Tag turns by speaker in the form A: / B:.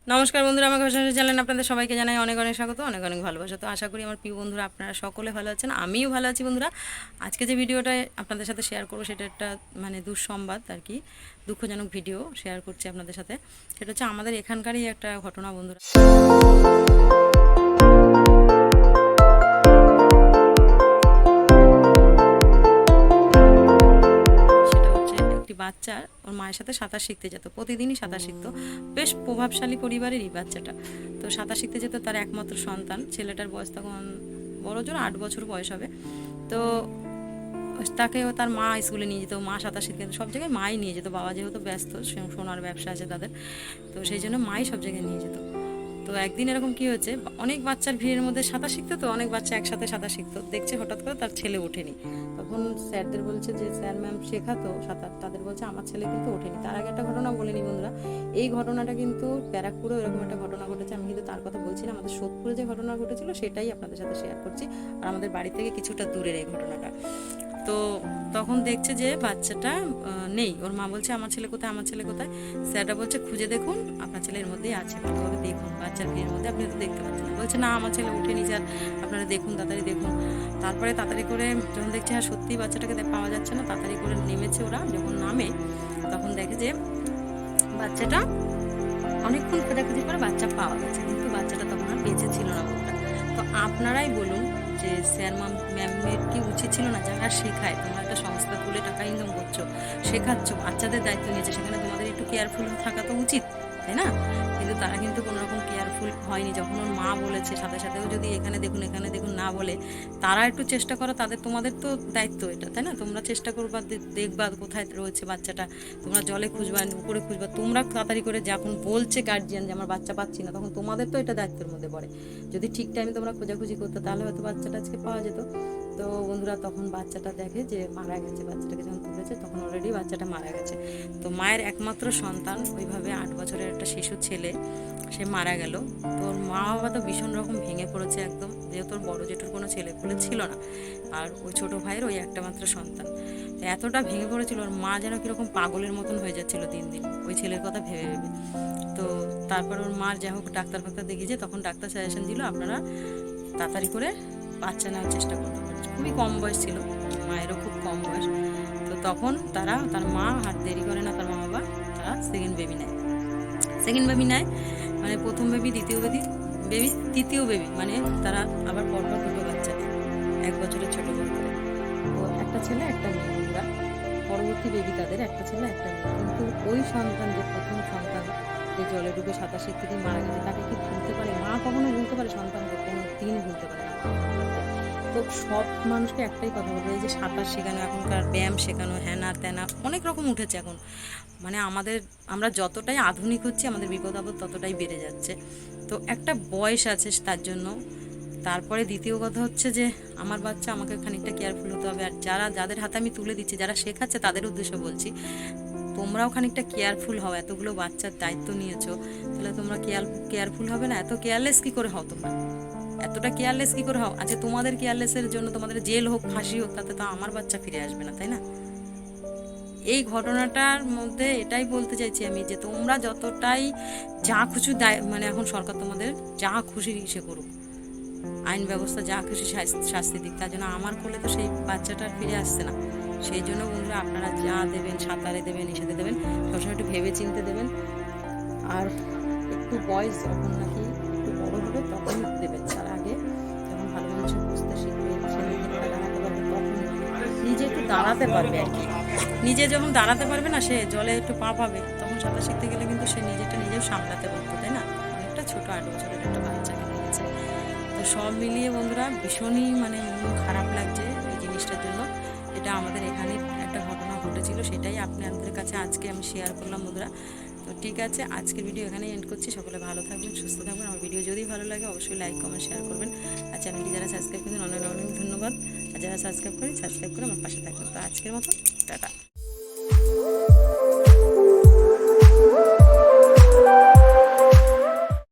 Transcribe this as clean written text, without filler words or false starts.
A: নমস্কার বন্ধুরা, আমার ঘোষণা চ্যানেল আপনাদের সবাইকে জানাই অনেক অনেক স্বাগত, অনেক অনেক ভালোবাসা। তো আশা করি আমার প্রিয় বন্ধুরা আপনারা সকলে ভালো আছেন, আমিও ভালো আছি। বন্ধুরা, আজকে যে ভিডিওটা আপনাদের সাথে শেয়ার করবো সেটা একটা দুঃসংবাদ আর কি, দুঃখজনক ভিডিও শেয়ার করছি আপনাদের সাথে। সেটা হচ্ছে আমাদের এখানকারই একটা ঘটনা বন্ধুরা। বাচ্চা ওর মায়ের সাথে সাঁতার শিখতে যেত, প্রতিদিনই সাঁতার শিখতো। বেশ প্রভাবশালী পরিবারেরই বাচ্চাটা। তো সাঁতার শিখতে যেত, তার একমাত্র সন্তান। ছেলেটার বয়স তখন বড় জোর 8 বছর বয়স হবে। তো তাকে তার মা স্কুলে নিয়ে যেত, মা সাঁতার শিখতে সব জায়গায় মাই নিয়ে যেত। বাবা যেহেতু ব্যস্ত, সোনার ব্যবসা আছে তাদের, তো সেই জন্য মাই সব জায়গায় নিয়ে যেত। তো একদিন এরকম কি হয়েছে, অনেক বাচ্চার ভিড়ের মধ্যে সাঁতার শিখতো, তো অনেক বাচ্চা একসাথে সাঁতার শিখতো, দেখছে হঠাৎ করে তার ছেলে ওঠেনি। তখন স্যারদের বলছে যে স্যার ম্যাম শেখাতো সাঁতার, তাদের বলছে আমার ছেলে কিন্তু ওঠেনি। তার আগে একটা ঘটনা বলিনি বন্ধুরা, এই ঘটনাটা কিন্তু ব্যারাকপুরেও এরকম একটা ঘটনা ঘটেছে। আমি কিন্তু তার কথা বলছি না, আমাদের সোদপুরে যে ঘটনা ঘটেছিল সেটাই আপনাদের সাথে শেয়ার করছি। আর আমাদের বাড়ি থেকে কিছুটা দূরের এই ঘটনাটা। তো তখন দেখছে যে বাচ্চাটা নেই, ওর মা বলছে আমার ছেলে কোথায়, আমার ছেলে কোথায়। স্যারটা বলছে খুঁজে দেখুন, আপনার ছেলে এর মধ্যেই আছে, ভালোভাবে দেখুন, বাচ্চার ভিড়ের মধ্যে আপনি তো দেখতে পাচ্ছেন না। বলছে না, আমার ছেলে উঠেনি স্যার, আপনারা দেখুন, তাড়াতাড়ি দেখুন। তারপরে তাড়াতাড়ি করে যখন দেখছে হ্যাঁ সত্যিই বাচ্চাটাকে পাওয়া যাচ্ছে না, তাড়াতাড়ি করে নেমেছে ওরা। যখন নামে তখন দেখে যে বাচ্চাটা অনেকক্ষণ খোঁজাখুঁজি করে বাচ্চা পাওয়া গেছে, কিন্তু বাচ্চাটা তখন আর বেঁচে ছিল না বলতে। তো আপনারাই বলুন যে স্যার ম্যামের কি উচিত ছিল না, যারা শেখায়, তোমরা একটা সংস্থা খুলে টাকা ইনকাম করছো, শেখাচ্ছ, বাচ্চাদের দায়িত্ব নিয়েছে, সেখানে তোমাদের একটু কেয়ারফুল থাকা তো উচিত, তাই না? কিন্তু তারা কিন্তু কোনো রকম কেয়ারফুল হয়নি। যখন ওর মা বলেছে সাথে সাথেও যদি এখানে দেখুন এখানে দেখুন না বলে, তারা একটু চেষ্টা করো, তাদের তোমাদের তো দায়িত্ব এটা, তাই না? তোমরা চেষ্টা করবা, দেখবা কোথায় রয়েছে বাচ্চাটা, তোমরা জলে খুঁজবা, উপরে খুঁজবা, তোমরা তাড়াতাড়ি করে যখন বলছে গার্জিয়ান যে আমার বাচ্চা পাচ্ছি না, তখন তোমাদের তো এটা দায়িত্বের মধ্যে পড়ে। যদি ঠিক টাইমে তোমরা খোঁজাখুঁজি করতো তাহলে হয়তো বাচ্চাটা আজকে পাওয়া যেত। তো বন্ধুরা, তখন বাচ্চাটা দেখে যে মারা গেছে, বাচ্চাটাকে যখন তুলেছে তখন অলরেডি বাচ্চাটা মারা গেছে। তো মায়ের একমাত্র সন্তান, ওইভাবে 8 বছরের একটা শিশু ছেলে, সে মারা গেল। তোর মা বাবা তো ভীষণ রকম ভেঙে পড়েছে একদম, যেহেতু ওর বড় জেঠুর কোনো ছেলে পুলে ছিল না, আর ওই ছোটো ভাইয়ের ওই একটা মাত্র সন্তান। এতটা ভেঙে পড়েছিল, ওর মা যেন কীরকম পাগলের মতন হয়ে যাচ্ছিল দিন দিন ওই ছেলের কথা ভেবে ভেবে। তো তারপর ওর মার যাই হোক ডাক্তার ফাক্তার দেখিয়েছে, তখন ডাক্তার সাজেশন দিল আপনারা তাড়াতাড়ি করে বাচ্চা নেওয়ার চেষ্টা করতে। খুবই কম বয়স ছিল, মায়েরও খুব কম বয়স। তো তখন তার মা আর দেরি করে না, তার মা বাবা তারা সেকেন্ড বেবি নেয়। মানে প্রথম বেবি, দ্বিতীয় বেবি, তৃতীয় বেবি, মানে তারা আবার পরপর দুটো বাচ্চা নেয়, 1 বছরের ছোট করে। তো একটা ছেলে একটা মেয়ে, পরবর্তী বেবি তাদের একটা ছেলে একটা মেয়ে। কিন্তু ওই সন্তান, যে প্রথম সন্তান যে জলে ডুবে সাঁতার শিখতে গিয়ে মারা গেছে, তাকে কি ভুলতে পারে? মা কখনো ভুলতে পারে সন্তানকে? কোনো দিন ভুলতে পারে না। তো সব মানুষকে একটাই কথা বলবো, এই যে সাঁতার শেখানো, এখনকার ব্যায়াম শেখানো, হ্যানা ত্যানা অনেক রকম উঠেছে এখন। মানে আমরা যতটাই আধুনিক হচ্ছি, আমাদের বিপদ আপদ ততটাই বেড়ে যাচ্ছে। তো একটা বয়স আছে তার জন্য। তারপরে দ্বিতীয় কথা হচ্ছে যে আমার বাচ্চা, আমাকে খানিকটা কেয়ারফুল হতে হবে। আর যাদের হাতে আমি তুলে দিচ্ছি, যারা শেখাচ্ছে, তাদের উদ্দেশ্যে বলছি, তোমরাও খানিকটা কেয়ারফুল হও। এতগুলো বাচ্চার দায়িত্ব নিয়েছো, তাহলে তোমরা কেয়ারফুল হবে না? এত কেয়ারলেস কী করে হও তোমরা? এতটা কেয়ারলেস কী করে হও? আচ্ছা, তোমাদের কেয়ারলেসের জন্য তোমাদের জেল হোক, ফাঁসি হোক, তাতে তো আমার বাচ্চা ফিরে আসবে না, তাই না? এই ঘটনাটার মধ্যে এটাই বলতে চাইছি আমি, যে তোমরা যতটাই যা খুশি এখন সরকার তোমাদের যা খুশি সে করুক, আইন ব্যবস্থা যা খুশি শাস্তি দিক, তার জন্য আমার কোলে তো সেই বাচ্চাটা ফিরে আসছে না। সেই জন্য বন্ধুরা, আপনারা যা দেবেন, সাঁতারে দেবেন, এসাতে দেবেন, সবসময় একটু ভেবে চিনতে দেবেন। আর একটু বয়স যখন নাকি একটু বড় হবে তখন দেবেন, তার আগে যখন ভালো মানুষ বুঝতে শিখবে, সে নিজে দাঁড়াতে পারবে, তখন নিজে একটু দাঁড়াতে পারবে আর কি। নিজে যখন দাঁড়াতে পারবে না, সে জলে একটু পা পাবে, তখন সাঁতার শিখতে গেলে কিন্তু সে নিজেও সামলাতে পারবে, তাই না? অনেকটা ছোটো 8 বছরের একটা বাচ্চাকে নিয়েছে। তো সব মিলিয়ে বন্ধুরা ভীষণই মন খারাপ লাগছে এই জিনিসটার জন্য। এটা আমাদের এখানে একটা ঘটনা ঘটেছিল, সেটাই আপনাদের কাছে আজকে আমি শেয়ার করলাম বন্ধুরা। তো ঠিক আছে, আজকের ভিডিও এখানেই এন্ড করছি। সকলে ভালো থাকবেন, সুস্থ থাকবেন। আমার ভিডিও যদি ভালো লাগে অবশ্যই লাইক কমেন্ট শেয়ার করবেন। আর চ্যানেলটি যারা সাবস্ক্রাইব করেন অনেক অনেক ধন্যবাদ। আর যারা সাবস্ক্রাইব করে আমার পাশে থাকবেন। তো আজকের মতো টাটা।